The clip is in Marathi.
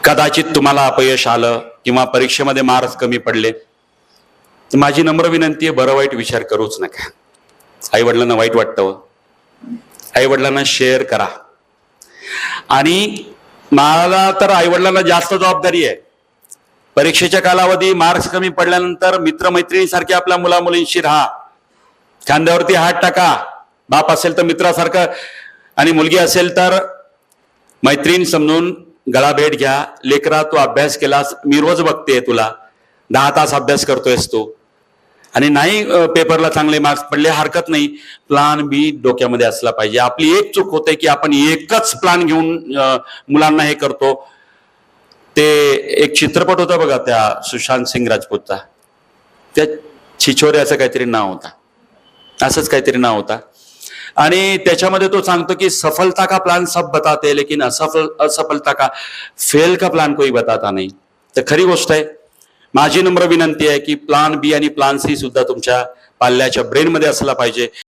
कदाचित तुम्हाला अपयश आलं किंवा परीक्षेमध्ये मार्क्स कमी पडले तर माझी नम्र विनंती आहे, बरं वाईट विचार करूच नका. आई वडिलांना वाईट वाटतं, आई वडिलांना शेअर करा. आणि मला तर आई वडिलांना जास्त जबाबदारी आहे. परीक्षेच्या कालावधी मार्क्स कमी पडल्यानंतर मित्रमैत्रिणीसारखे आपल्या मुला मुलींशी राहा, खांद्यावरती हात टाका. बाप असेल तर मित्रासारखं आणि मुलगी असेल तर मैत्रीण समजून गळा भेट घ्या. लेकरा, तू अभ्यास केलास, मी रोज बघते तुला 10 तास अभ्यास करतोयस तू, आणि नाही पेपरला चांगले मार्क्स पडले हरकत नाही, प्लान बी डोक्यामध्ये असला पाहिजे. आपली एक चूक होते की आपण एकच प्लान घेऊन मुलांना हे करतो. ते एक चित्रपट होता बघा त्या सुशांत सिंग राजपूतचा, त्या छिछोरे काहीतरी नाव होता, असंच काहीतरी नाव होता. आणि त्याच्यामध्ये तो सांगतो की सफलता का प्लान सब बताते हैं लेकिन असफलता का फेल का प्लान कोई बताता नहीं. तर खरी गोष्ट आहे. माझी नम्र विनंती आहे की प्लान बी आणि प्लान सी सुद्धा तुमच्या पाल्याच्या ब्रेनमध्ये असला पाहिजे.